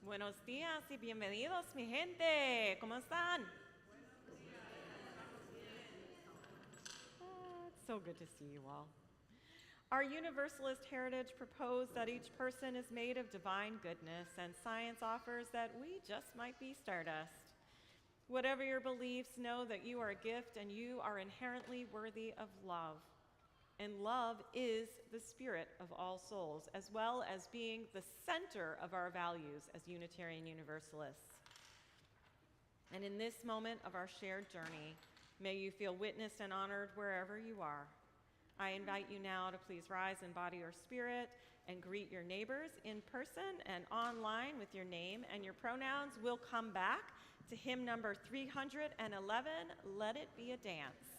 Buenos días y bienvenidos, mi gente. ¿Cómo están? It's so good to see you all. Our Universalist heritage proposed that each person is made of divine goodness, and science offers that we just might be stardust. Whatever your beliefs, know that you are a gift and you are inherently worthy of love. And love is the spirit of all souls, as well as being the center of our values as Unitarian Universalists. And in this moment of our shared journey, may you feel witnessed and honored wherever you are. I invite you now to please rise in body or spirit and greet your neighbors in person and online with your name and your pronouns. We'll come back to hymn number 311, Let It Be a Dance.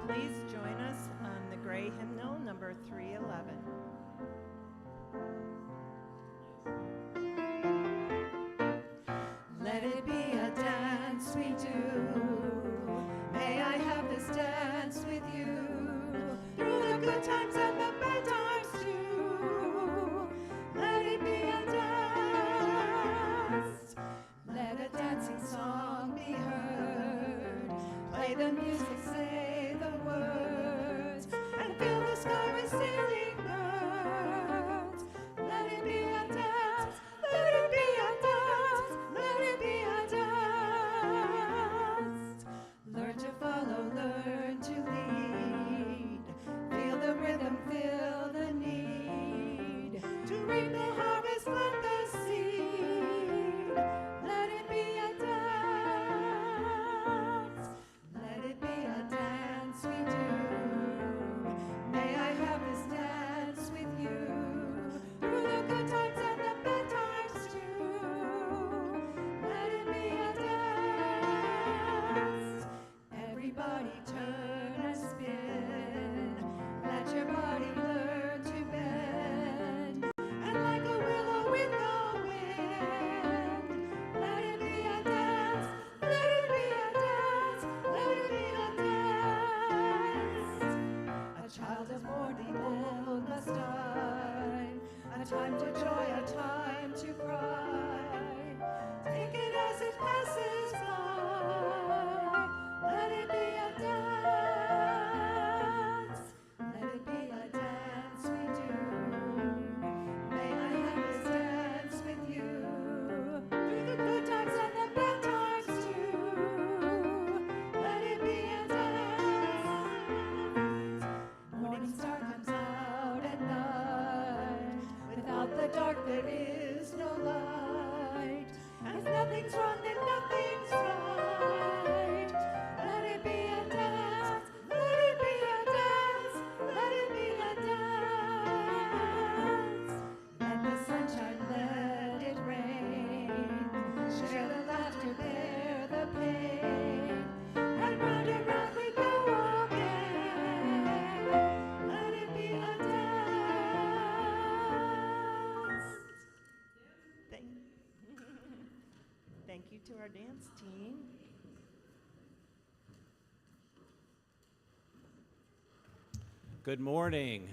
Please join us on the gray hymnal, number 311. Let it be a dance we do. May I have this dance with you through the good times and the bad times too. Let it be a dance. Let a dancing song be heard. Play the music, say the words, and fill the sky with sailing birds. Let it be a dance. Let it be a dance. Let it be a dance. Learn to follow, learn to lead. Feel the rhythm, feel the need. To reap the harvest, plant the seed. Let it be a dance. Let it be a dance we do. May I have this dance with you through the good times and the bad times too. Let it be a dance. Everybody turn and spin. Let your body learn to bend. And like a willow with the wind. Let it be a dance. Let it be a dance. Let it be a dance. A child of morning old must die. A time to joy, a time to cry. Take it as it passes by. Let it be a dance. Let it be a dance we do. May I have this dance with you through the good times and the bad times too. Let it be a dance. Morning star comes out at night. Without the dark there is no light. thank you to our dance team. Good morning.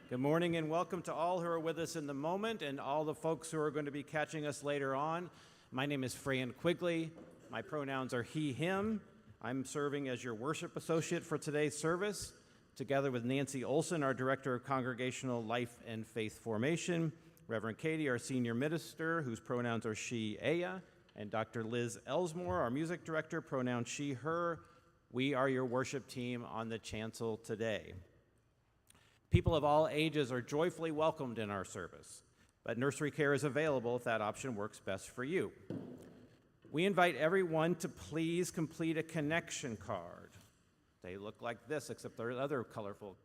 Good morning and welcome to all who are with us in the moment and all the folks who are going to be catching us later on. My name is Fran Quigley. My pronouns are he, him. I'm serving as your worship associate for today's service, together with Nancy Olson, our Director of Congregational Life and Faith Formation, Reverend Katie, our Senior Minister, whose pronouns are she, Aya, and Dr. Liz Elsmore, our Music Director, pronouns she, her. We are your worship team on the chancel today. People of all ages are joyfully welcomed in our service, but nursery care is available if that option works best for you. We invite everyone to please complete a connection card. They look like this, except there are other colorful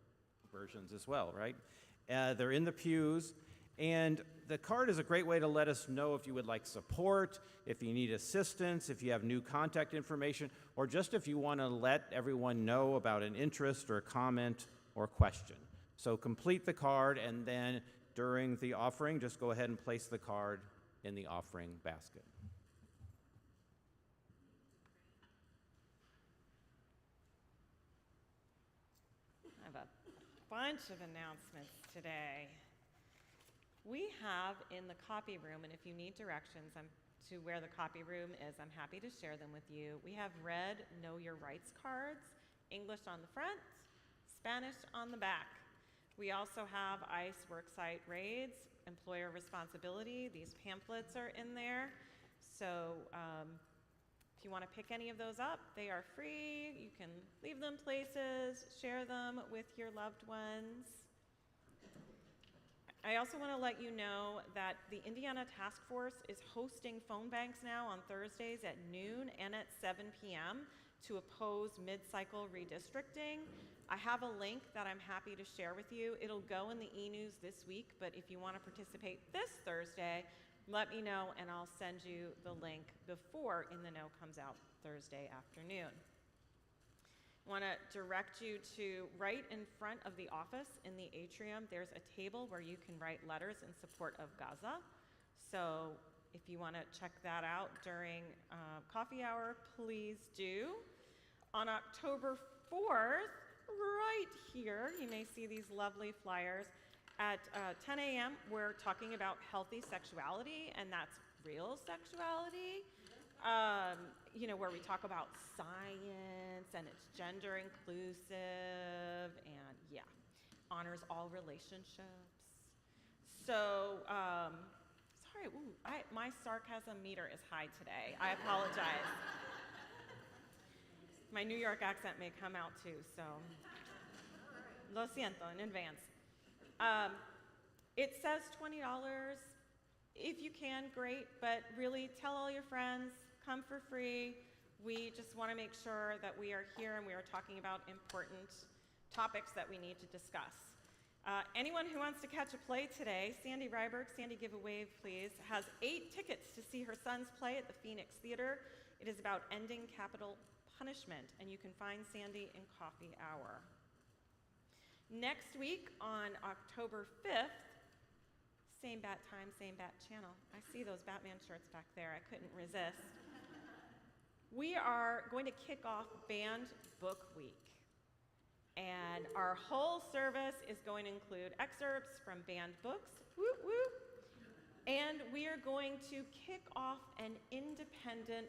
versions as well, right? They're in the pews, and the card is a great way to let us know if you would like support, if you need assistance, if you have new contact information, or just if you want to let everyone know about an interest or comment or question. So complete the card, and then during the offering, just go ahead and place the card in the offering basket. I have a bunch of announcements today. We have in the copy room, and if you need directions to where the copy room is, I'm happy to share them with you. We have red Know Your Rights cards, English on the front, Spanish on the back. We also have ICE worksite raids, employer responsibility. These pamphlets are in there. So if you want to pick any of those up, they are free. You can leave them places, share them with your loved ones. I also want to let you know that the Indiana Task Force is hosting phone banks now on Thursdays at noon and at 7 p.m. to oppose mid-cycle redistricting. I have a link that I'm happy to share with you. It'll go in the e-news this week, but if you want to participate this Thursday, let me know and I'll send you the link before In the Know comes out Thursday afternoon. I want to direct you to right in front of the office in the atrium. There's a table where you can write letters in support of Gaza. So if you want to check that out during coffee hour, please do. On October 4th, right here, you may see these lovely flyers. At 10 a.m., we're talking about healthy sexuality, and that's real sexuality. Where we talk about science and it's gender inclusive and honors all relationships. So, sorry, my sarcasm meter is high today. I apologize. My New York accent may come out too, so lo siento in advance. It says $20. If you can, great, but really tell all your friends, come for free. We just want to make sure that we are here and we are talking about important topics that we need to discuss. Anyone who wants to catch a play today, Sandy Ryberg, Sandy give a wave please, has 8 tickets to see her son's play at the Phoenix Theater. It is about ending capital punishment, and you can find Sandy in coffee hour. Next week on October 5th, same bat time, same bat channel. I see those Batman shirts back there. I couldn't resist. We are going to kick off Banned Book Week. And our whole service is going to include excerpts from banned books. Whoop, whoop. And we are going to kick off an independent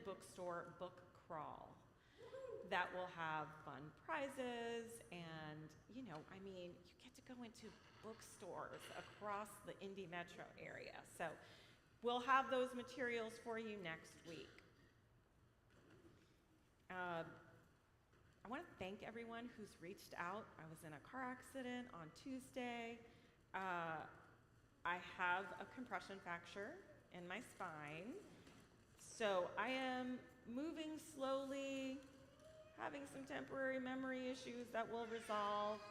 bookstore book crawl that will have fun prizes and, you get to go into bookstores across the Indy metro area. So we'll have those materials for you next week. I want to thank everyone who's reached out. I was in a car accident on Tuesday. I have a compression fracture in my spine. So I am moving slowly, having some temporary memory issues that will resolve.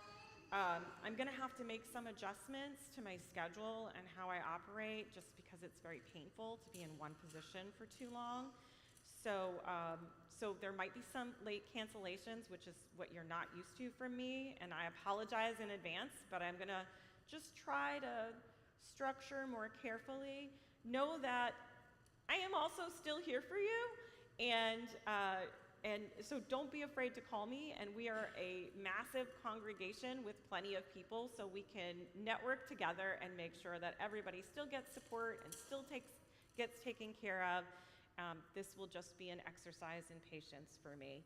I'm going to have to make some adjustments to my schedule and how I operate just because it's very painful to be in one position for too long. So there might be some late cancellations, which is what you're not used to from me, and I apologize in advance, but I'm going to just try to structure more carefully. know that I am also still here for you, and so don't be afraid to call me. And we are a massive congregation with plenty of people, so we can network together and make sure that everybody still gets support and still gets taken care of. This will just be an exercise in patience for me.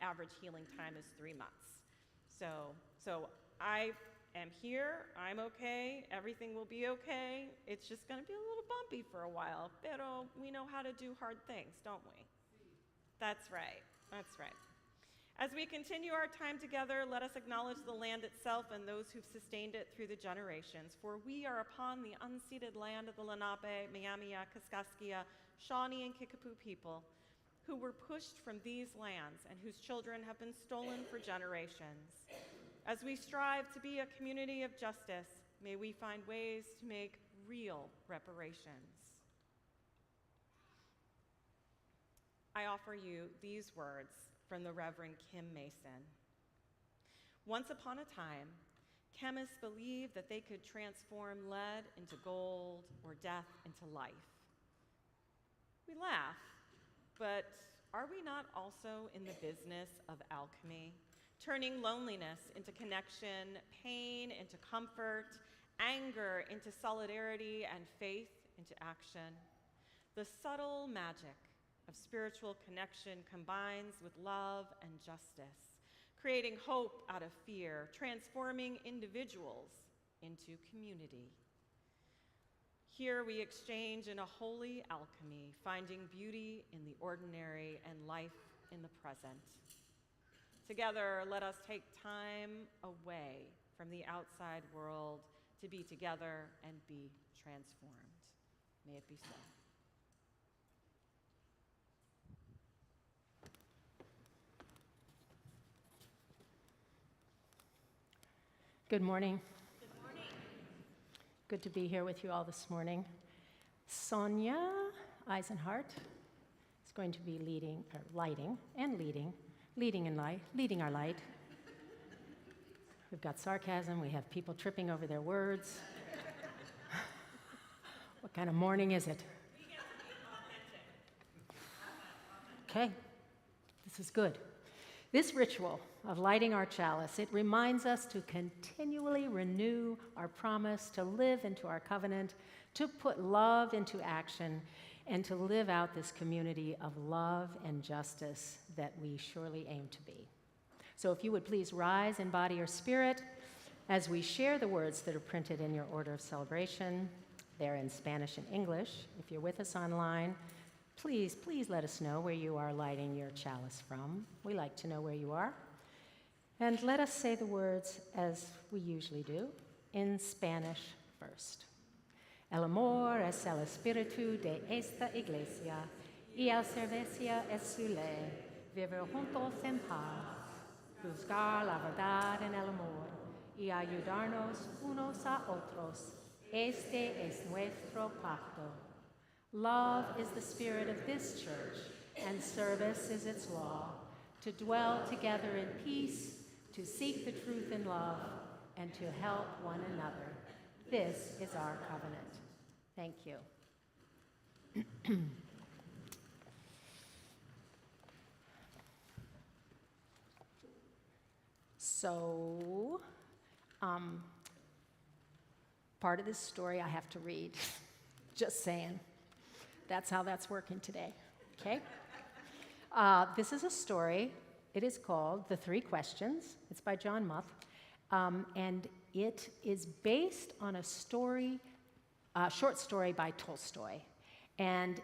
Average healing time is 3 months. So I am here, I'm okay, everything will be okay. It's just gonna be a little bumpy for a while, pero we know how to do hard things, don't we? That's right, that's right. As we continue our time together, let us acknowledge the land itself and those who've sustained it through the generations, for we are upon the unceded land of the Lenape, Miamia, Kaskaskia, Shawnee, and Kickapoo people, who were pushed from these lands and whose children have been stolen for generations. As we strive to be a community of justice, may we find ways to make real reparations. I offer you these words from the Reverend Kim Mason. Once upon a time, chemists believed that they could transform lead into gold or death into life. We laugh, but are we not also in the business of alchemy, turning loneliness into connection, pain into comfort, anger into solidarity, and faith into action? The subtle magic of spiritual connection combines with love and justice, creating hope out of fear, transforming individuals into community. Here we exchange in a holy alchemy, finding beauty in the ordinary and life in the present. Together, let us take time away from the outside world to be together and be transformed. May it be so. Good morning. Good morning. Good to be here with you all this morning. Sonia Eisenhart is going to be leading our light. We've got sarcasm, we have people tripping over their words. What kind of morning is it? Okay, this is good. This ritual of lighting our chalice, it reminds us to continually renew our promise to live into our covenant, to put love into action, and to live out this community of love and justice that we surely aim to be. So if you would please rise in body or spirit as we share the words that are printed in your order of celebration. They're in Spanish and English. If you're with us online, please let us know where you are lighting your chalice from. We like to know where you are. And let us say the words as we usually do, in Spanish first. El amor es el espíritu de esta iglesia, y el servicio es su ley, vivir juntos en paz, buscar la verdad en el amor, y ayudarnos unos a otros. Este es nuestro pacto. Love is the spirit of this church, and service is its law, to dwell together in peace, to seek the truth in love, and to help one another. This is our covenant. Thank you. So, part of this story I have to read. Just saying. That's how that's working today, okay? This is a story. It is called The Three Questions. It's by John Muth, and it is based on a short story by Tolstoy. And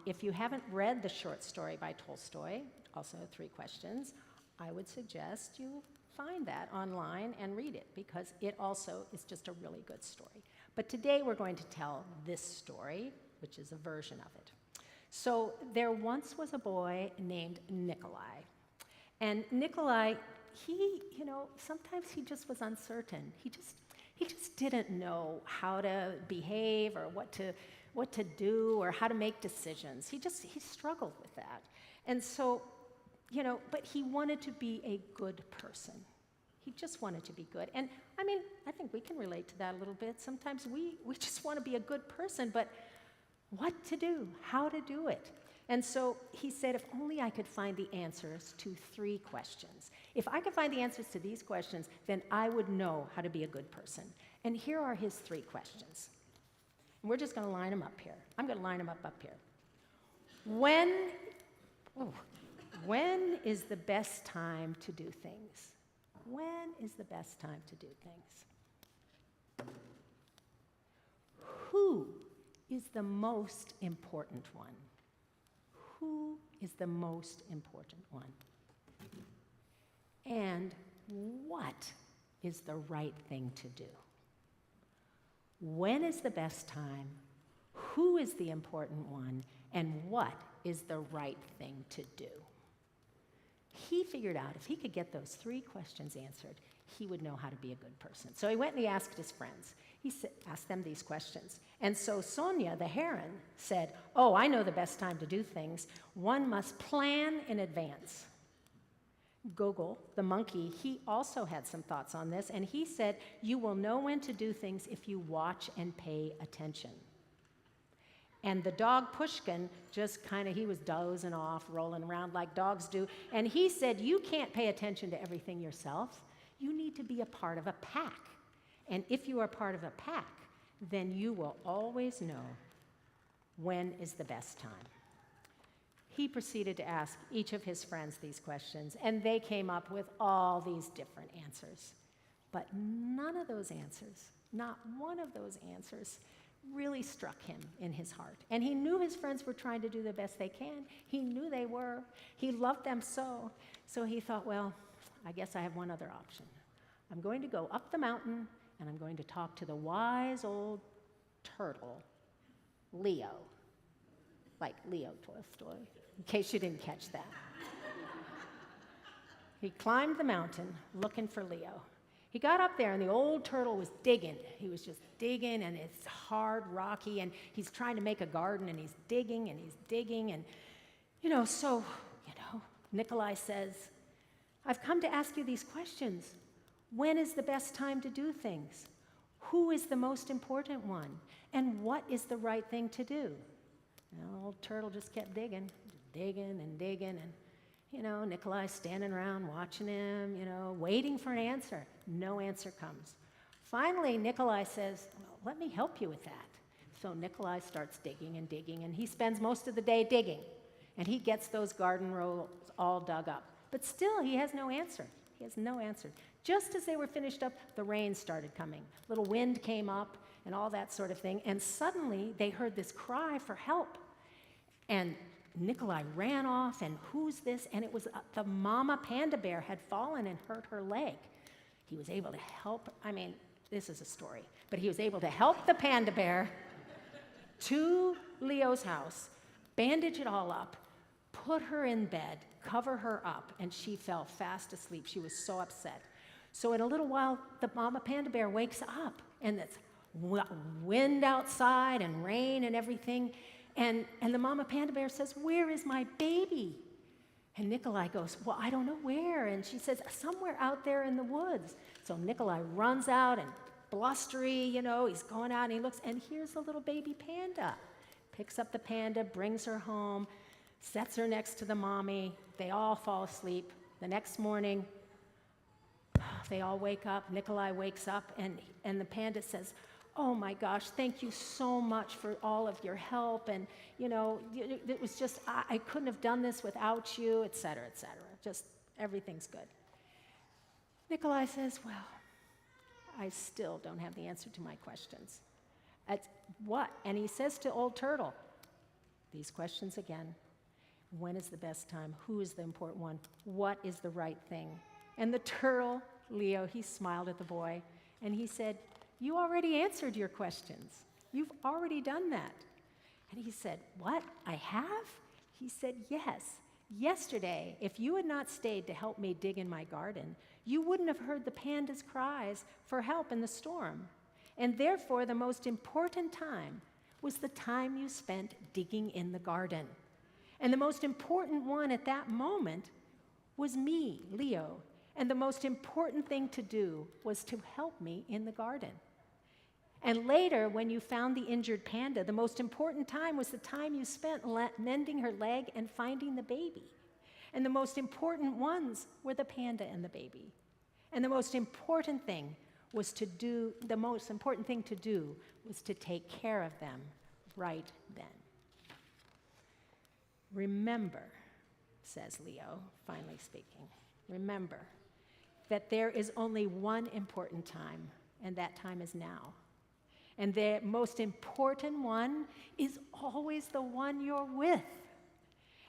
if you haven't read the short story by Tolstoy, also Three Questions, I would suggest you find that online and read it, because it also is just a really good story. But today we're going to tell this story, which is a version of it. So there once was a boy named Nikolai. And Nikolai, sometimes he just was uncertain. He just didn't know how to behave or what to do or how to make decisions. He struggled with that. And so, but he wanted to be a good person. He just wanted to be good. And I think we can relate to that a little bit. Sometimes we just want to be a good person, but what to do, how to do it. And so he said, if only I could find the answers to 3 questions. If I could find the answers to these questions, then I would know how to be a good person. And here are his 3 questions. And we're just going to line them up here. I'm going to line them up here. When is the best time to do things? When is the best time to do things? Who is the most important one? Who is the most important one? And what is the right thing to do? When is the best time? Who is the important one? And what is the right thing to do? He figured out if he could get those 3 questions answered, he would know how to be a good person. So he went and he asked his friends. He asked them these questions. And so Sonia, the heron, said, oh, I know the best time to do things. One must plan in advance. Gogol, the monkey, he also had some thoughts on this, and he said, you will know when to do things if you watch and pay attention. And the dog Pushkin just he was dozing off, rolling around like dogs do, and he said, you can't pay attention to everything yourself. You need to be a part of a pack. And if you are part of a pack, then you will always know when is the best time. He proceeded to ask each of his friends these questions, and they came up with all these different answers. But none of those answers, not one of those answers, really struck him in his heart. And he knew his friends were trying to do the best they can. He knew they were. He loved them so. So he thought, well, I guess I have one other option. I'm going to go up the mountain, and I'm going to talk to the wise old turtle, Leo. Like Leo Tolstoy, in case you didn't catch that. He climbed the mountain looking for Leo. He got up there, and the old turtle was digging. He was just digging, and it's hard, rocky, and he's trying to make a garden, and he's digging, and Nikolai says, I've come to ask you these questions. When is the best time to do things? Who is the most important one? And what is the right thing to do? And the old turtle just kept digging, and Nikolai standing around watching him, waiting for an answer. No answer comes. Finally, Nikolai says, well, let me help you with that. So Nikolai starts digging, and he spends most of the day digging. And he gets those garden rows all dug up. But still, he has no answer. He has no answer. Just as they were finished up, the rain started coming. Little wind came up and all that sort of thing. And suddenly, they heard this cry for help. And Nikolai ran off, and who's this? And it was the mama panda bear had fallen and hurt her leg. He was able to help. This is a story. But he was able to help the panda bear to Leo's house, bandage it all up, put her in bed, cover her up, and she fell fast asleep. She was so upset. So in a little while, the mama panda bear wakes up, and it's wind outside and rain and everything. And the mama panda bear says, where is my baby? And Nikolai goes, well, I don't know where. And she says, somewhere out there in the woods. So Nikolai runs out, and blustery, he's going out, and he looks, and here's the little baby panda. Picks up the panda, brings her home, sets her next to the mommy. They all fall asleep. The next morning, they all wake up. Nikolai wakes up, and the panda says, oh my gosh, thank you so much for all of your help. And, it was just, I couldn't have done this without you, et cetera, et cetera. Just everything's good. Nikolai says, well, I still don't have the answer to my questions. What? And he says to Old Turtle, these questions again. When is the best time? Who is the important one? What is the right thing? And the turtle, Leo, he smiled at the boy, and he said, you already answered your questions. You've already done that. And he said, what? I have? He said, yes. Yesterday, if you had not stayed to help me dig in my garden, you wouldn't have heard the panda's cries for help in the storm. And therefore, the most important time was the time you spent digging in the garden. And the most important one at that moment was me, Leo. And the most important thing to do was to help me in the garden. And later, when you found the injured panda, the most important time was the time you spent mending her leg and finding the baby. And the most important ones were the panda and the baby. And the most important thing was to do was to take care of them right then. Remember, says Leo, finally speaking, remember that there is only one important time, and that time is now. And the most important one is always the one you're with.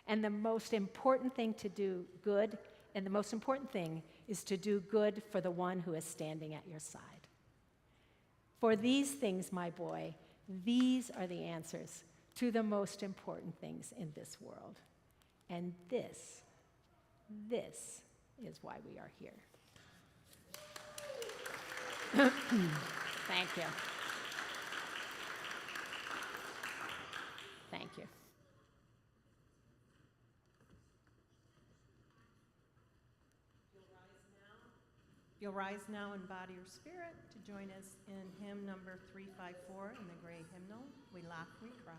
And the most important thing to do good, and the most important thing is to do good for the one who is standing at your side. For these things, my boy, these are the answers to the most important things in this world. And this is why we are here. Thank you. Thank you. You'll rise now in body or spirit to join us in hymn number 354 in the gray hymnal, We Laugh, We Cry.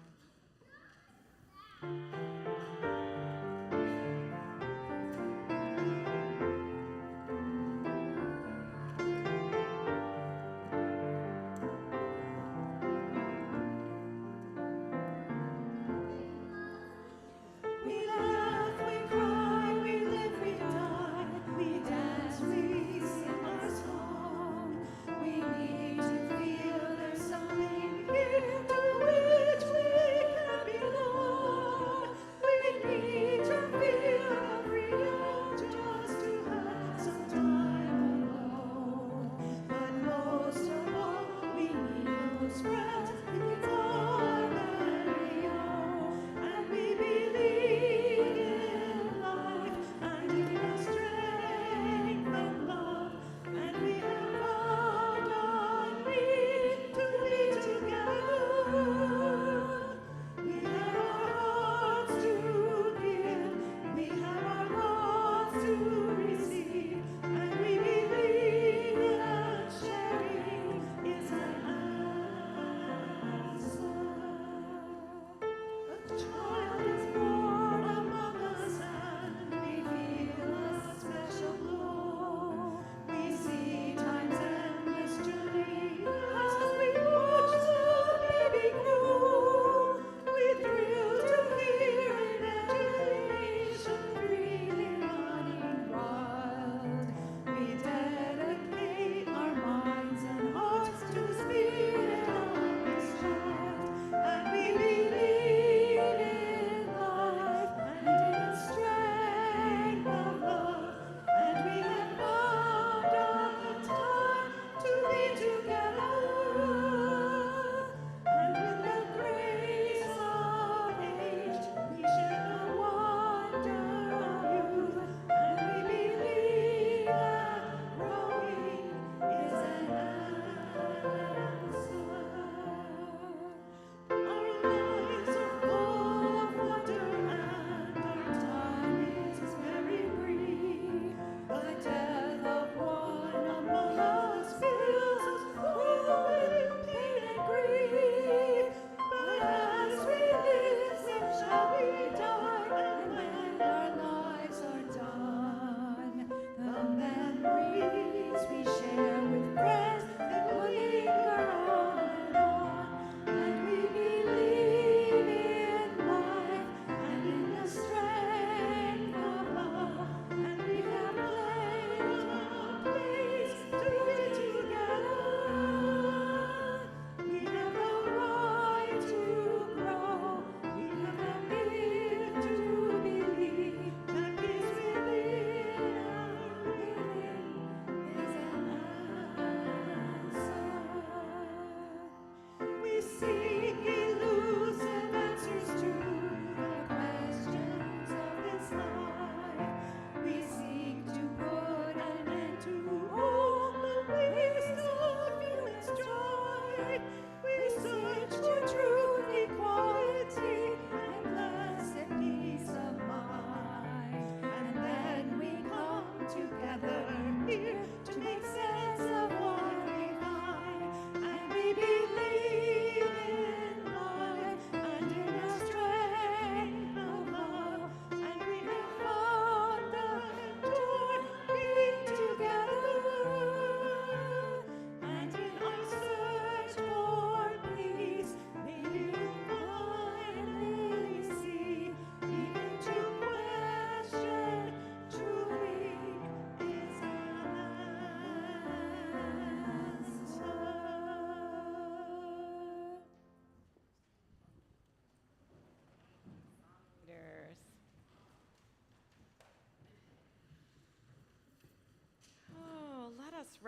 We laugh, we cry, we live, we die, we dance, we sing our song. We need to feel there's something here to which we can belong. We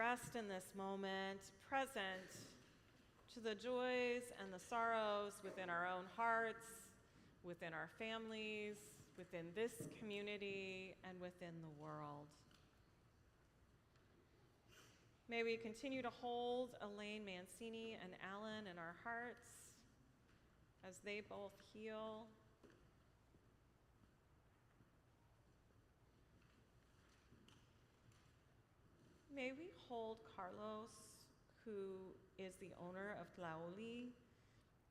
rest in this moment, present to the joys and the sorrows within our own hearts, within our families, within this community, and within the world. May we continue to hold Elaine Mancini and Alan in our hearts as they both heal. May we hold Carlos, who is the owner of Tlaoli,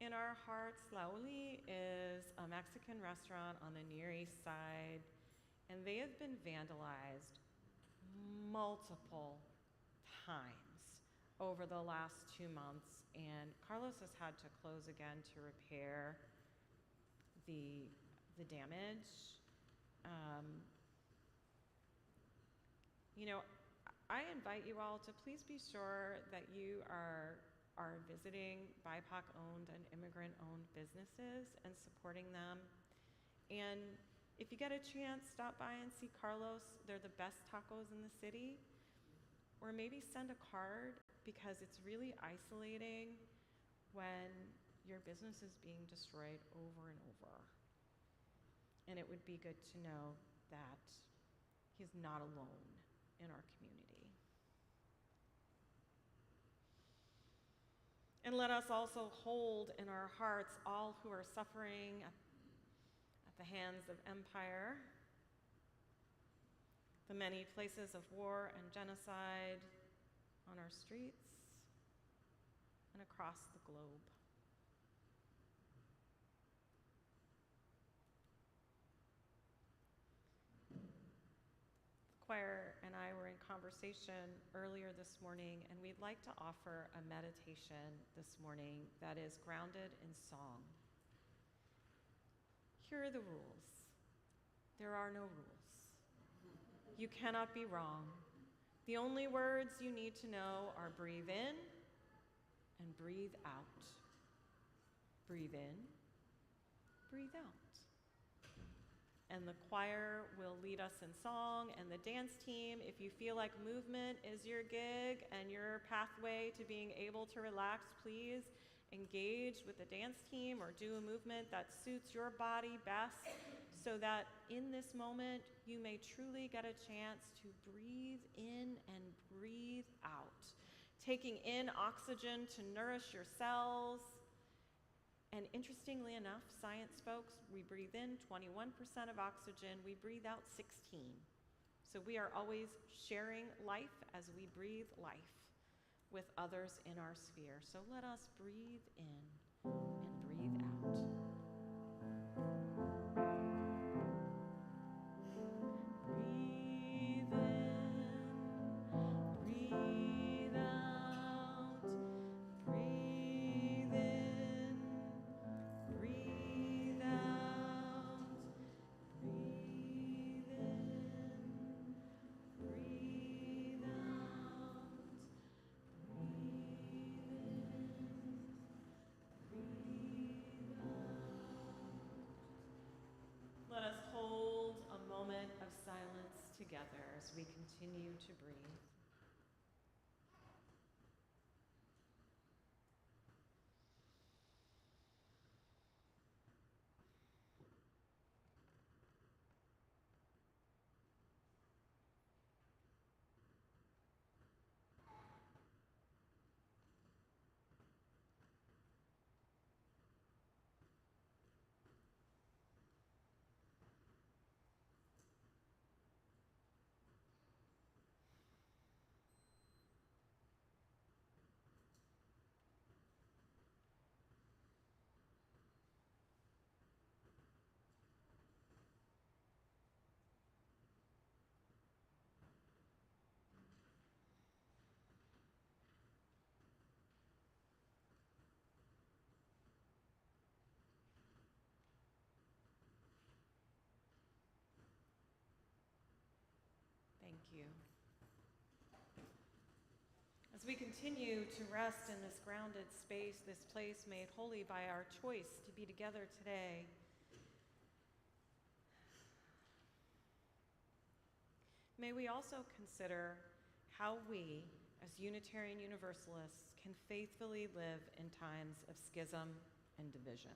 in our hearts. Tlaoli is a Mexican restaurant on the Near East Side, and they have been vandalized multiple times over the last 2 months, and Carlos has had to close again to repair the damage. I invite you all to please be sure that you are visiting BIPOC-owned and immigrant-owned businesses and supporting them. And if you get a chance, stop by and see Carlos. They're the best tacos in the city. Or maybe send a card, because it's really isolating when your business is being destroyed over and over. And it would be good to know that he's not alone in our community. And let us also hold in our hearts all who are suffering at the hands of empire, the many places of war and genocide on our streets and across the globe. The choir and I were in conversation earlier this morning, and we'd like to offer a meditation this morning that is grounded in song. Here are the rules. There are no rules. You cannot be wrong. The only words you need to know are breathe in and breathe out. Breathe in, breathe out. And the choir will lead us in song, and the dance team, if you feel like movement is your gig and your pathway to being able to relax, please engage with the dance team or do a movement that suits your body best, so that in this moment you may truly get a chance to breathe in and breathe out, taking in oxygen to nourish your cells. And interestingly enough, science folks, we breathe in 21% of oxygen, we breathe out 16. So we are always sharing life as we breathe life with others in our sphere. So let us breathe in and breathe out. Breathe in, breathe out, breathe in, breathe out, breathe in, breathe out, Let us hold a moment of silence together as we continue to breathe. Thank you. As we continue to rest in this grounded space, this place made holy by our choice to be together today, may we also consider how we, as Unitarian Universalists, can faithfully live in times of schism and division.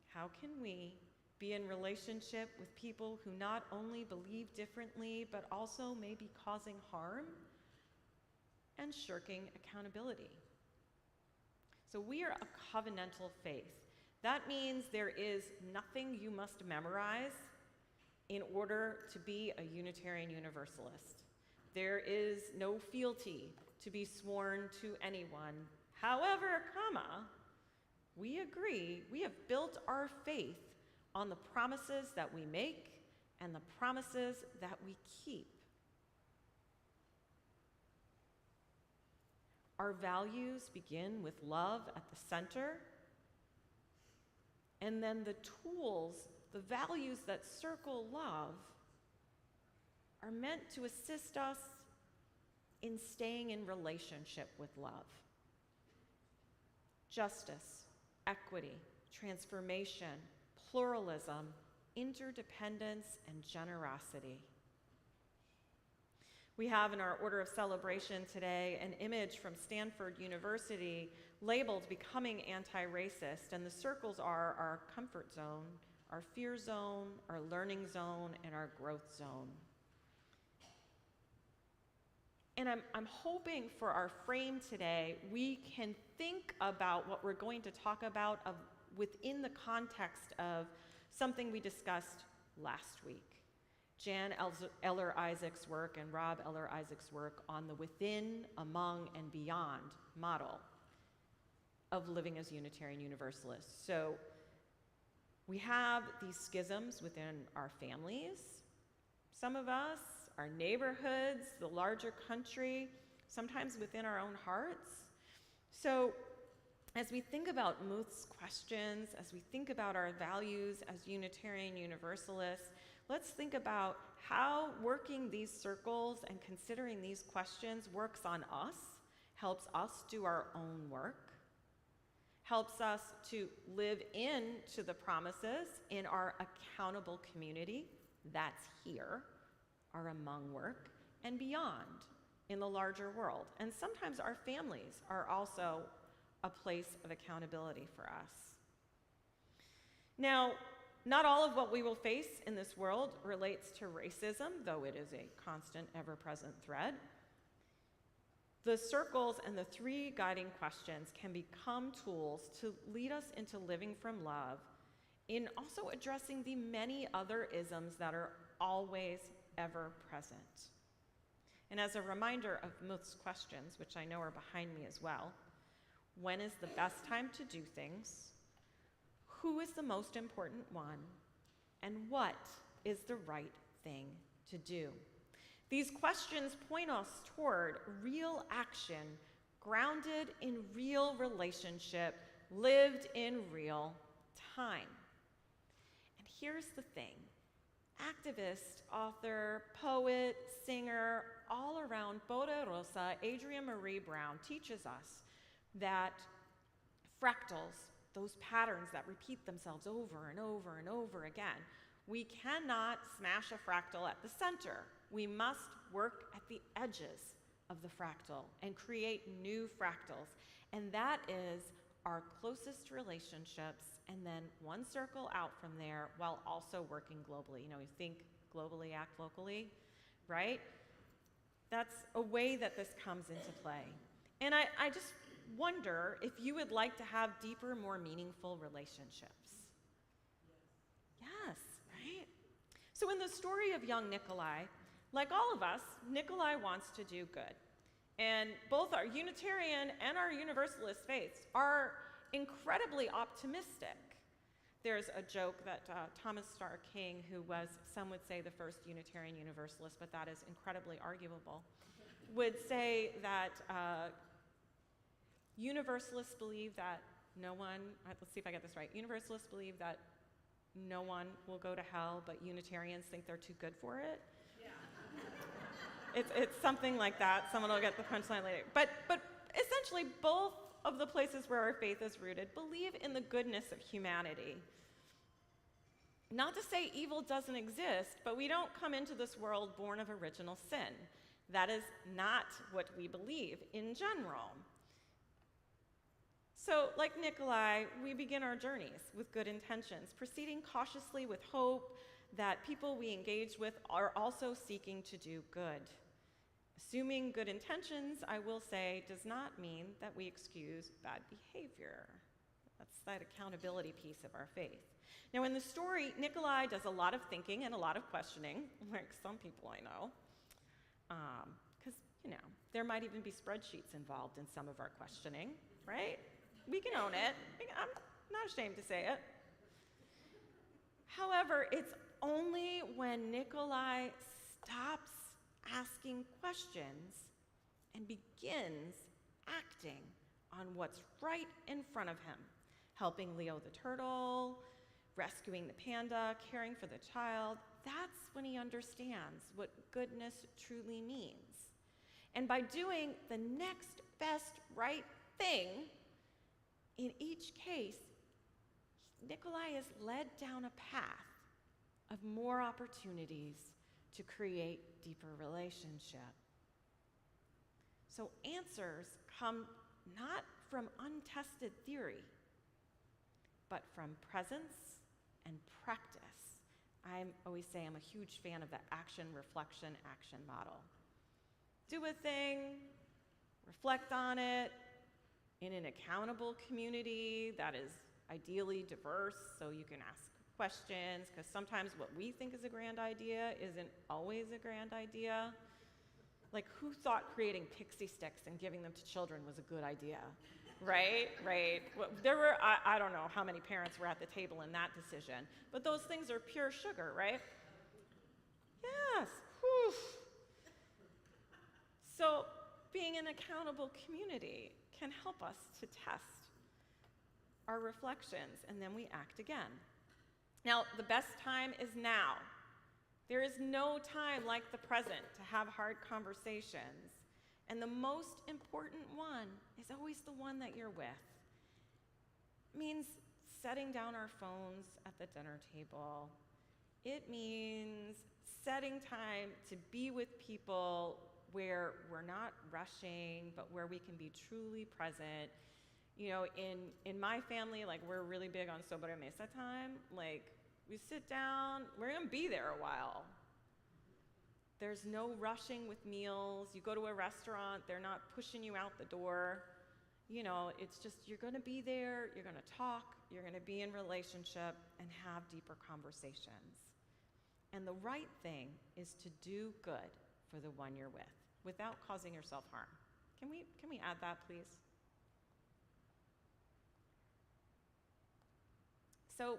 How can we be in relationship with people who not only believe differently, but also may be causing harm and shirking accountability? So we are a covenantal faith. That means there is nothing you must memorize in order to be a Unitarian Universalist. There is no fealty to be sworn to anyone. However, we agree we have built our faith on the promises that we make and the promises that we keep. Our values begin with love at the center, and then the tools, the values that circle love, are meant to assist us in staying in relationship with love. Justice, equity, transformation, pluralism, interdependence, and generosity. We have in our order of celebration today an image from Stanford University labeled Becoming Anti-Racist, and the circles are our comfort zone, our fear zone, our learning zone, and our growth zone. And I'm hoping for our frame today, we can think about what we're going to talk about within the context of something we discussed last week. Jan Eller Isaac's work and Rob Eller Isaac's work on the within, among, and beyond model of living as Unitarian Universalists. So we have these schisms within our families, some of us, our neighborhoods, the larger country, sometimes within our own hearts. So as we think about Muth's questions, as we think about our values as Unitarian Universalists, let's think about how working these circles and considering these questions works on us, helps us do our own work, helps us to live into the promises in our accountable community, that's here, our among work, and beyond in the larger world. And sometimes our families are also a place of accountability for us. Now, not all of what we will face in this world relates to racism, though it is a constant, ever-present thread. The circles and the three guiding questions can become tools to lead us into living from love in also addressing the many other isms that are always ever present. And as a reminder of Muth's questions, which I know are behind me as well, when is the best time to do things? Who is the most important one? And what is the right thing to do? These questions point us toward real action, grounded in real relationship, lived in real time. And here's the thing. Activist, author, poet, singer, all around Poderosa, Adrienne Maree Brown teaches us that fractals, those patterns that repeat themselves over and over and over again, we cannot smash a fractal at the center. We must work at the edges of the fractal and create new fractals. And that is our closest relationships, and then one circle out from there while also working globally. You know, we think globally, act locally, right? That's a way that this comes into play. And I just wonder if you would like to have deeper, more meaningful relationships. Yes, right? So in the story of young Nikolai, like all of us, Nikolai wants to do good. And both our Unitarian and our Universalist faiths are incredibly optimistic. There's a joke that Thomas Starr King, who was, some would say, the first Unitarian Universalist, but that is incredibly arguable, would say that Universalists believe that no one, let's see if I get this right, Universalists believe that no one will go to hell, but Unitarians think they're too good for it. Yeah. It's something like that. Someone will get the punchline later. But essentially, both of the places where our faith is rooted believe in the goodness of humanity. Not to say evil doesn't exist, but we don't come into this world born of original sin. That is not what we believe in general. So, like Nikolai, we begin our journeys with good intentions, proceeding cautiously with hope that people we engage with are also seeking to do good. Assuming good intentions, I will say, does not mean that we excuse bad behavior. That's that accountability piece of our faith. Now, in the story, Nikolai does a lot of thinking and a lot of questioning, like some people I know, because, there might even be spreadsheets involved in some of our questioning, right? We can own it. I'm not ashamed to say it. However, it's only when Nikolai stops asking questions and begins acting on what's right in front of him, helping Leo the turtle, rescuing the panda, caring for the child. That's when he understands what goodness truly means. And by doing the next best right thing, in each case, Nikolai is led down a path of more opportunities to create deeper relationship. So answers come not from untested theory, but from presence and practice. I always say I'm a huge fan of the action, reflection, action model. Do a thing, reflect on it in an accountable community that is ideally diverse, so you can ask questions, because sometimes what we think is a grand idea isn't always a grand idea. Like, who thought creating pixie sticks and giving them to children was a good idea? Right? Well, there were, I don't know how many parents were at the table in that decision, but those things are pure sugar, right? Yes. Whew. So being an accountable community can help us to test our reflections, and then we act again. Now, the best time is now. There is no time like the present to have hard conversations. And the most important one is always the one that you're with. It means setting down our phones at the dinner table. It means setting time to be with people where we're not rushing, but where we can be truly present. In my family, like, we're really big on sobremesa time. Like, we sit down, we're gonna be there a while. There's no rushing with meals. You go to a restaurant, they're not pushing you out the door. It's just, you're gonna be there, you're gonna talk, you're gonna be in relationship and have deeper conversations. And the right thing is to do good for the one you're with without causing yourself harm. Can we add that, please? So,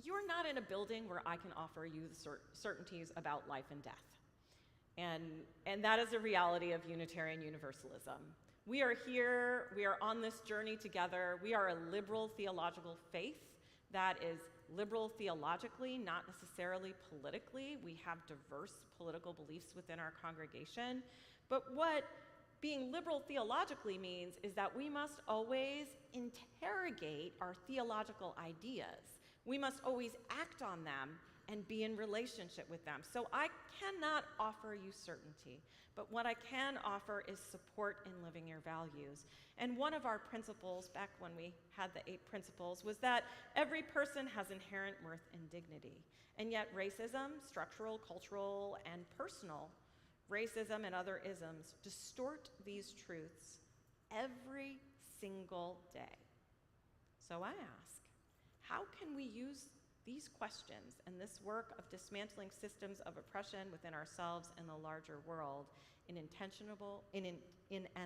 you're not in a building where I can offer you the certainties about life and death. And that is a reality of Unitarian Universalism. We are here, we are on this journey together. We are a liberal theological faith that is liberal theologically, not necessarily politically. We have diverse political beliefs within our congregation. But what being liberal theologically means is that we must always interrogate our theological ideas. We must always act on them and be in relationship with them. So I cannot offer you certainty, but what I can offer is support in living your values. And one of our principles, back when we had the 8 principles, was that every person has inherent worth and dignity. And yet racism, structural, cultural, and personal racism and other isms distort these truths every single day. So I ask, how can we use these questions and this work of dismantling systems of oppression within ourselves and the larger world in an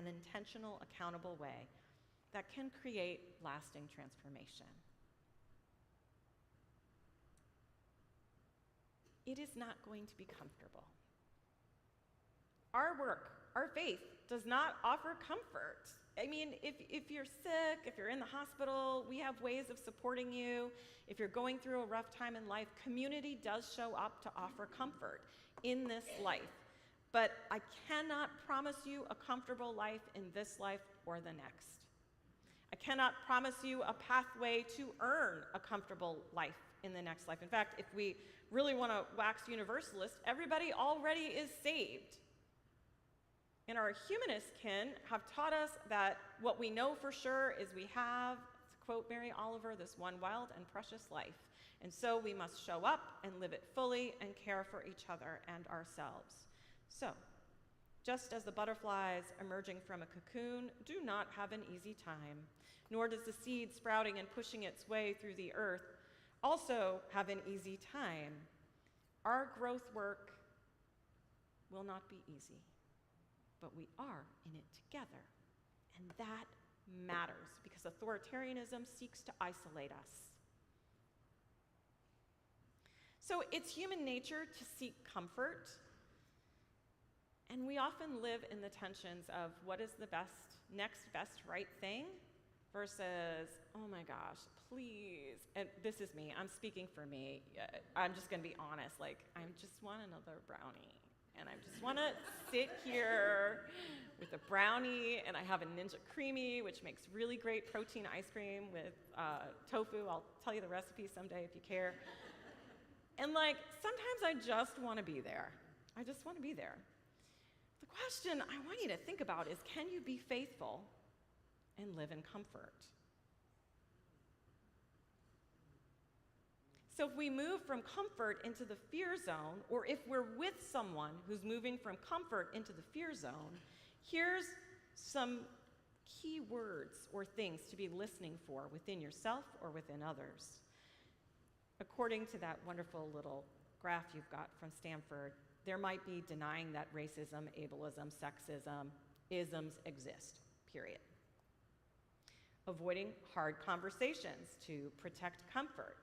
intentional, accountable way that can create lasting transformation? It is not going to be comfortable. Our work, our faith, does not offer comfort. I mean, if you're sick, if you're in the hospital, we have ways of supporting you. If you're going through a rough time in life, community does show up to offer comfort in this life. But I cannot promise you a comfortable life in this life or the next. I cannot promise you a pathway to earn a comfortable life in the next life. In fact, if we really want to wax universalist, everybody already is saved. And our humanist kin have taught us that what we know for sure is we have, to quote Mary Oliver, this one wild and precious life. And so we must show up and live it fully and care for each other and ourselves. So, just as the butterflies emerging from a cocoon do not have an easy time, nor does the seed sprouting and pushing its way through the earth also have an easy time, our growth work will not be easy, but we are in it together. And that matters because authoritarianism seeks to isolate us. So it's human nature to seek comfort, and we often live in the tensions of what is the next best right thing versus, oh my gosh, please, and this is me, I'm speaking for me, I'm just gonna be honest, like, I just want another brownie, and I just wanna sit here with a brownie, and I have a Ninja Creamy, which makes really great protein ice cream with tofu. I'll tell you the recipe someday if you care. And like, sometimes I just wanna be there. I just wanna be there. The question I want you to think about is, can you be faithful and live in comfort? So if we move from comfort into the fear zone, or if we're with someone who's moving from comfort into the fear zone, here's some key words or things to be listening for within yourself or within others. According to that wonderful little graph you've got from Stanford, there might be denying that racism, ableism, sexism, isms exist, period. Avoiding hard conversations to protect comfort.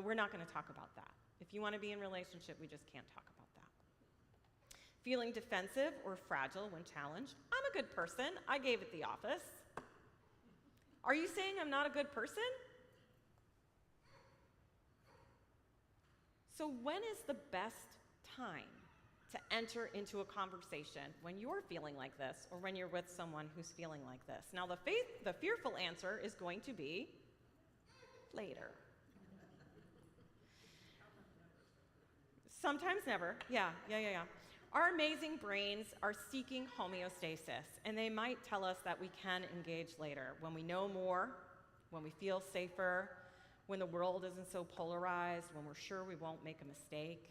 We're not going to talk about that. If you want to be in relationship, we just can't talk about that. Feeling defensive or fragile when challenged. I'm a good person. I gave it the office. Are you saying I'm not a good person? So when is the best time to enter into a conversation when you're feeling like this or when you're with someone who's feeling like this? Now, the fearful answer is going to be later. Sometimes never. Yeah. Our amazing brains are seeking homeostasis, and they might tell us that we can engage later when we know more, when we feel safer, when the world isn't so polarized, when we're sure we won't make a mistake.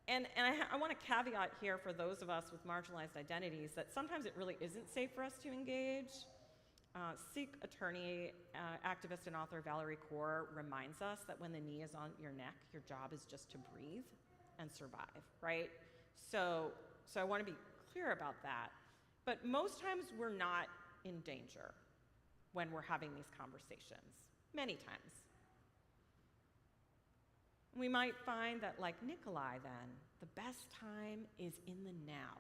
And I want to caveat here for those of us with marginalized identities that sometimes it really isn't safe for us to engage. Sikh attorney, activist, and author Valerie Kaur reminds us that when the knee is on your neck, your job is just to breathe and survive, right? So I want to be clear about that. But most times we're not in danger when we're having these conversations, many times. We might find that, like Nikolai then, the best time is in the now.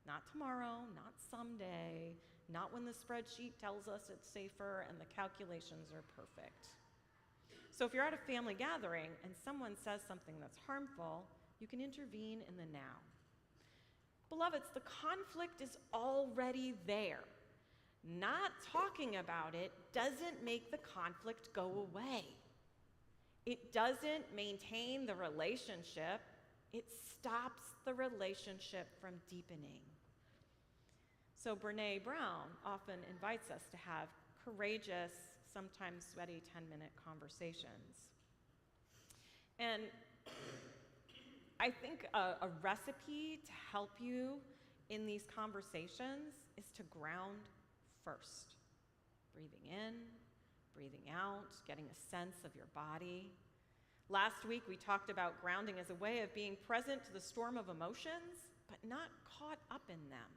Not tomorrow, not someday, not when the spreadsheet tells us it's safer and the calculations are perfect. So if you're at a family gathering and someone says something that's harmful, you can intervene in the now. Beloveds, the conflict is already there. Not talking about it doesn't make the conflict go away. It doesn't maintain the relationship, it stops the relationship from deepening. So Brené Brown often invites us to have courageous, sometimes sweaty 10-minute conversations. And I think a recipe to help you in these conversations is to ground first. Breathing in, breathing out, getting a sense of your body. Last week we talked about grounding as a way of being present to the storm of emotions, but not caught up in them.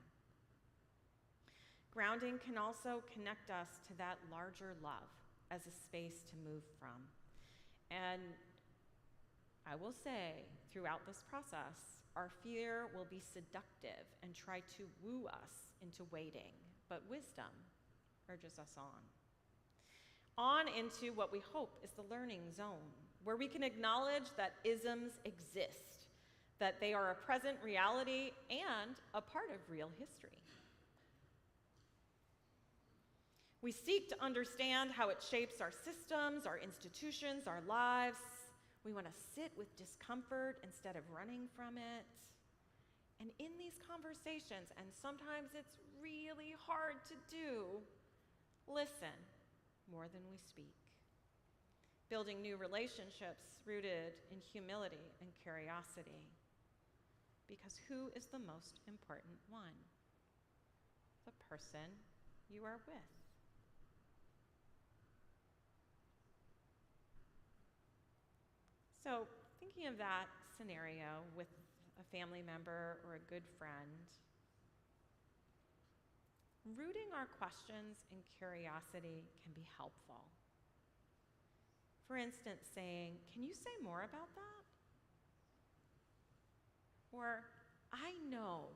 Grounding can also connect us to that larger love as a space to move from. And I will say, throughout this process, our fear will be seductive and try to woo us into waiting, but wisdom urges us on into what we hope is the learning zone, where we can acknowledge that isms exist, that they are a present reality and a part of real history. We seek to understand how it shapes our systems, our institutions, our lives. We want to sit with discomfort instead of running from it. And in these conversations, and sometimes it's really hard to do, listen more than we speak. Building new relationships rooted in humility and curiosity. Because who is the most important one? The person you are with. So, thinking of that scenario with a family member or a good friend, rooting our questions in curiosity can be helpful. For instance, saying, "Can you say more about that?" Or, "I know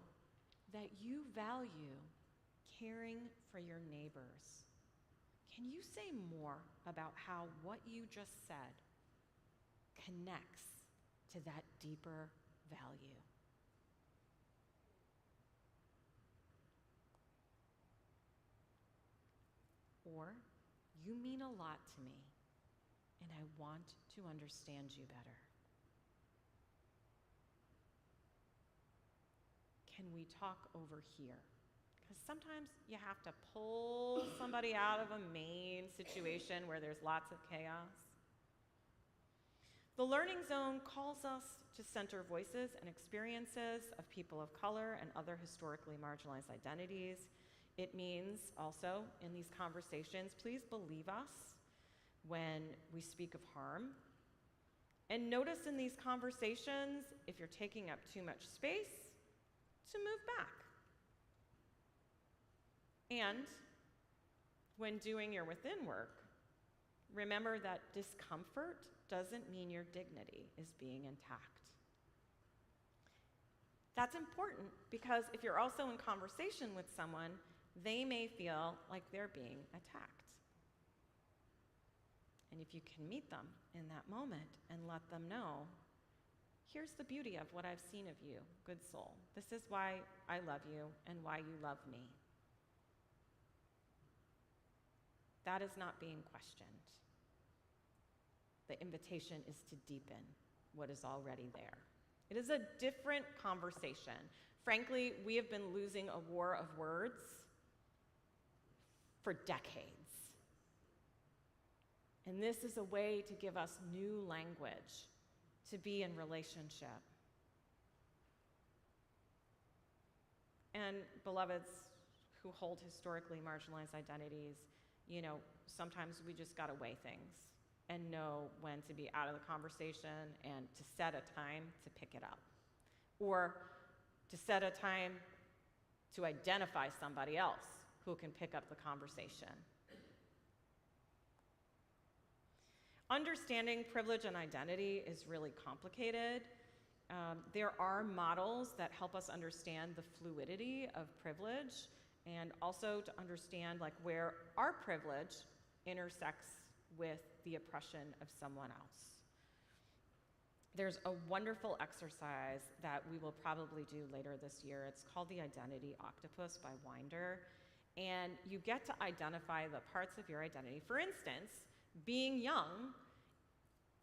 that you value caring for your neighbors. Can you say more about how what you just said connects to that deeper value?" Or, "You mean a lot to me, and I want to understand you better. Can we talk over here?" Because sometimes you have to pull somebody out of a main situation where there's lots of chaos. The Learning Zone calls us to center voices and experiences of people of color and other historically marginalized identities. It means also in these conversations, please believe us when we speak of harm. And notice in these conversations, if you're taking up too much space, to move back. And when doing your within work, remember that discomfort doesn't mean your dignity is being intact. That's important because if you're also in conversation with someone, they may feel like they're being attacked. And if you can meet them in that moment and let them know, "Here's the beauty of what I've seen of you, good soul. This is why I love you and why you love me." That is not being questioned. The invitation is to deepen what is already there. It is a different conversation. Frankly, we have been losing a war of words for decades. And this is a way to give us new language to be in relationship. And beloveds who hold historically marginalized identities, sometimes we just gotta weigh things and know when to be out of the conversation and to set a time to pick it up. Or to set a time to identify somebody else who can pick up the conversation. Understanding privilege and identity is really complicated. There are models that help us understand the fluidity of privilege and also to understand where our privilege intersects with the oppression of someone else. There's a wonderful exercise that we will probably do later this year. It's called the Identity Octopus by Winder. And you get to identify the parts of your identity. For instance, being young,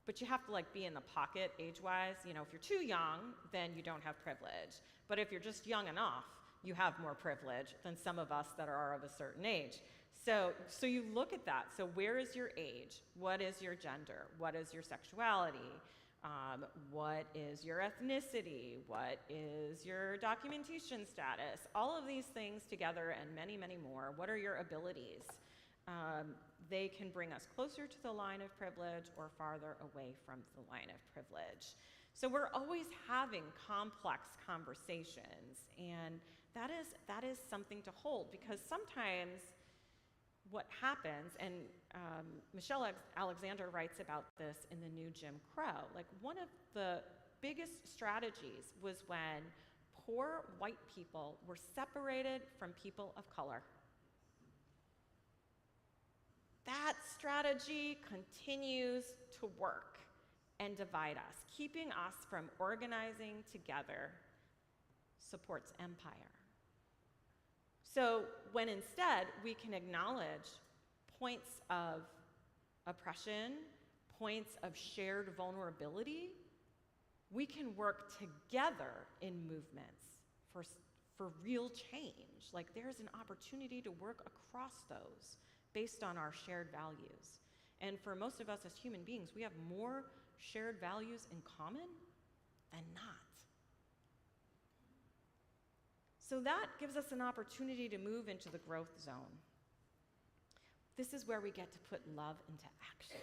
but you have to be in the pocket age-wise. If you're too young, then you don't have privilege. But if you're just young enough, you have more privilege than some of us that are of a certain age. So you look at that. So where is your age? What is your gender? What is your sexuality? What is your ethnicity? What is your documentation status? All of these things together and many, many more. What are your abilities? They can bring us closer to the line of privilege or farther away from the line of privilege. So we're always having complex conversations, and that is something to hold, because sometimes what happens, and Michelle Alexander writes about this in the new Jim Crow, one of the biggest strategies was when poor white people were separated from people of color. That strategy continues to work and divide us. Keeping us from organizing together supports empire. So when instead we can acknowledge points of oppression, points of shared vulnerability, we can work together in movements for real change. Like there's an opportunity to work across those based on our shared values. And for most of us as human beings, we have more shared values in common than not. So that gives us an opportunity to move into the growth zone. This is where we get to put love into action.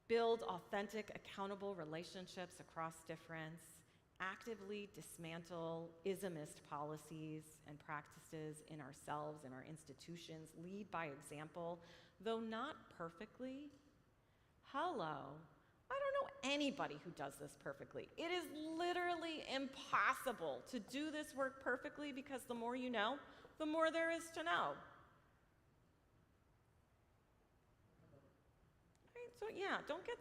Build authentic, accountable relationships across difference, actively dismantle ismist policies and practices in ourselves and our institutions, lead by example, though not perfectly. Hello, I don't know anybody who does this perfectly. It is literally impossible to do this work perfectly because the more you know, the more there is to know. So yeah, don't get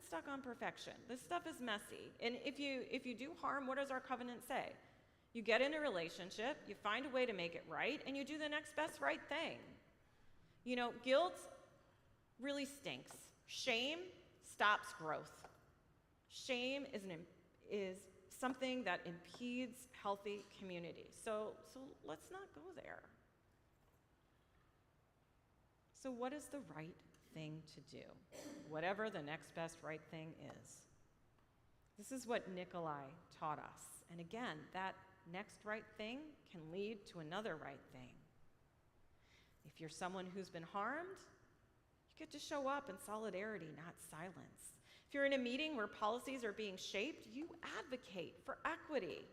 stuck on perfection. This stuff is messy. And if you do harm, what does our covenant say? You get in a relationship, you find a way to make it right, and you do the next best right thing. You know, guilt really stinks. Shame stops growth. Shame is something that impedes healthy community. So let's not go there. So what is the right thing to do? Whatever the next best right thing is. This is what Nikolai taught us. And again, that next right thing can lead to another right thing. If you're someone who's been harmed, you get to show up in solidarity, not silence. If you're in a meeting where policies are being shaped, you advocate for equity.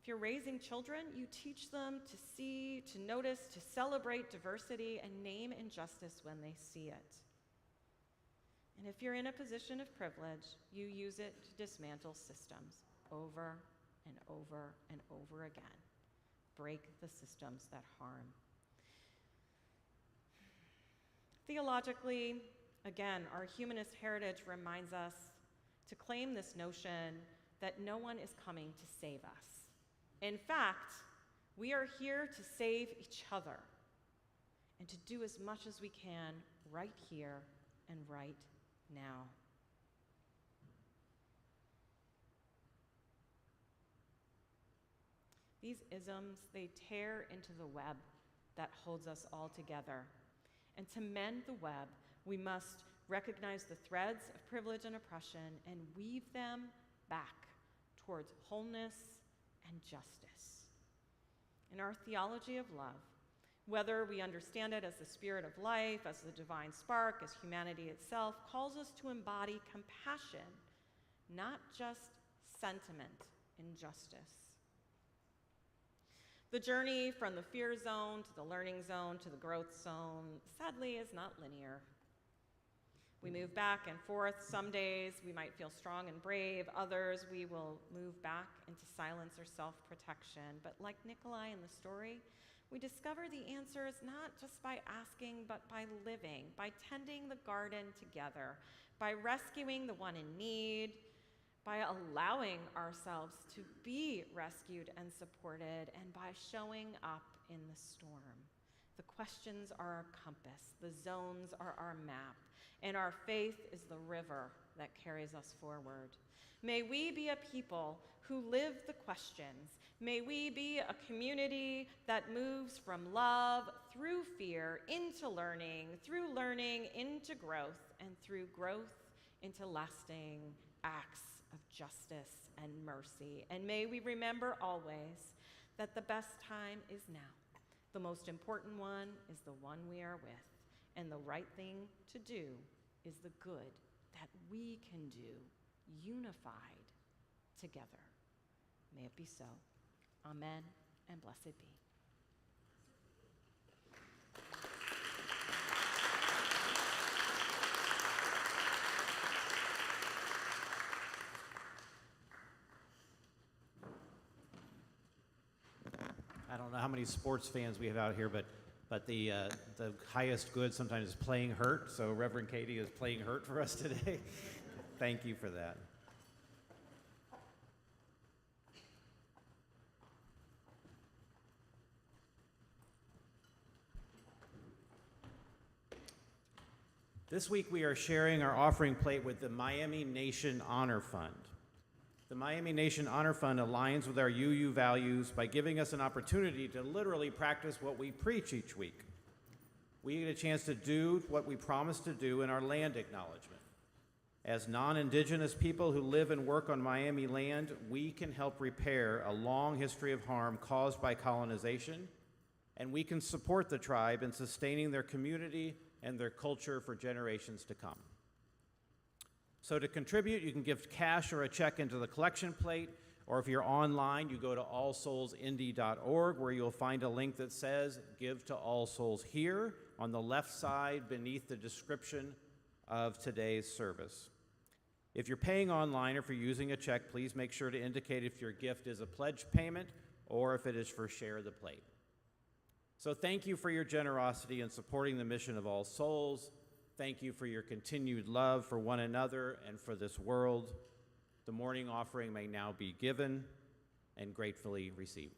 If you're raising children, you teach them to see, to notice, to celebrate diversity and name injustice when they see it. And if you're in a position of privilege, you use it to dismantle systems over and over and over again. Break the systems that harm. Theologically, again, our humanist heritage reminds us to claim this notion that no one is coming to save us. In fact, we are here to save each other and to do as much as we can right here and right now. These isms, they tear into the web that holds us all together. And to mend the web, we must recognize the threads of privilege and oppression and weave them back towards wholeness and justice. In our theology of love, whether we understand it as the spirit of life, as the divine spark, as humanity itself, calls us to embody compassion, not just sentiment in justice. The journey from the fear zone to the learning zone to the growth zone, sadly, is not linear. We move back and forth. Some days we might feel strong and brave. Others we will move back into silence or self-protection. But like Nikolai in the story, we discover the answer is not just by asking, but by living, by tending the garden together, by rescuing the one in need, by allowing ourselves to be rescued and supported, and by showing up in the storm. The questions are our compass, the zones are our map, and our faith is the river that carries us forward. May we be a people who live the questions. May we be a community that moves from love through fear into learning, through learning into growth, and through growth into lasting acts of justice and mercy. And may we remember always that the best time is now. The most important one is the one we are with. And the right thing to do is the good that we can do unified together. May it be so. Amen and blessed be. I don't know how many sports fans we have out here, but the highest good sometimes is playing hurt. So Reverend Katie is playing hurt for us today. Thank you for that. This week we are sharing our offering plate with the Miami Nation Honor Fund. The Miami Nation Honor Fund aligns with our UU values by giving us an opportunity to literally practice what we preach each week. We get a chance to do what we promised to do in our land acknowledgement. As non-Indigenous people who live and work on Miami land, we can help repair a long history of harm caused by colonization, and we can support the tribe in sustaining their community and their culture for generations to come. So to contribute, you can give cash or a check into the collection plate, or if you're online, you go to allsoulsindy.org, where you'll find a link that says Give to All Souls Here on the left side beneath the description of today's service. If you're paying online or if you're using a check, please make sure to indicate if your gift is a pledge payment or if it is for Share the Plate. So thank you for your generosity in supporting the mission of All Souls. Thank you for your continued love for one another and for this world. The morning offering may now be given and gratefully received.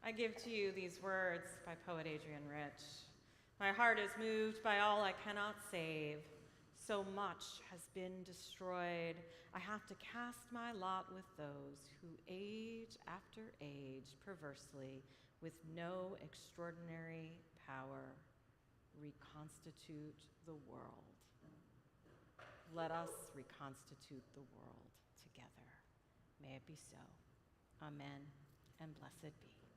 I give to you these words by poet Adrienne Rich. My heart is moved by all I cannot save. So much has been destroyed. I have to cast my lot with those who age after age perversely, with no extraordinary power, reconstitute the world. Let us reconstitute the world together. May it be so. Amen, and blessed be.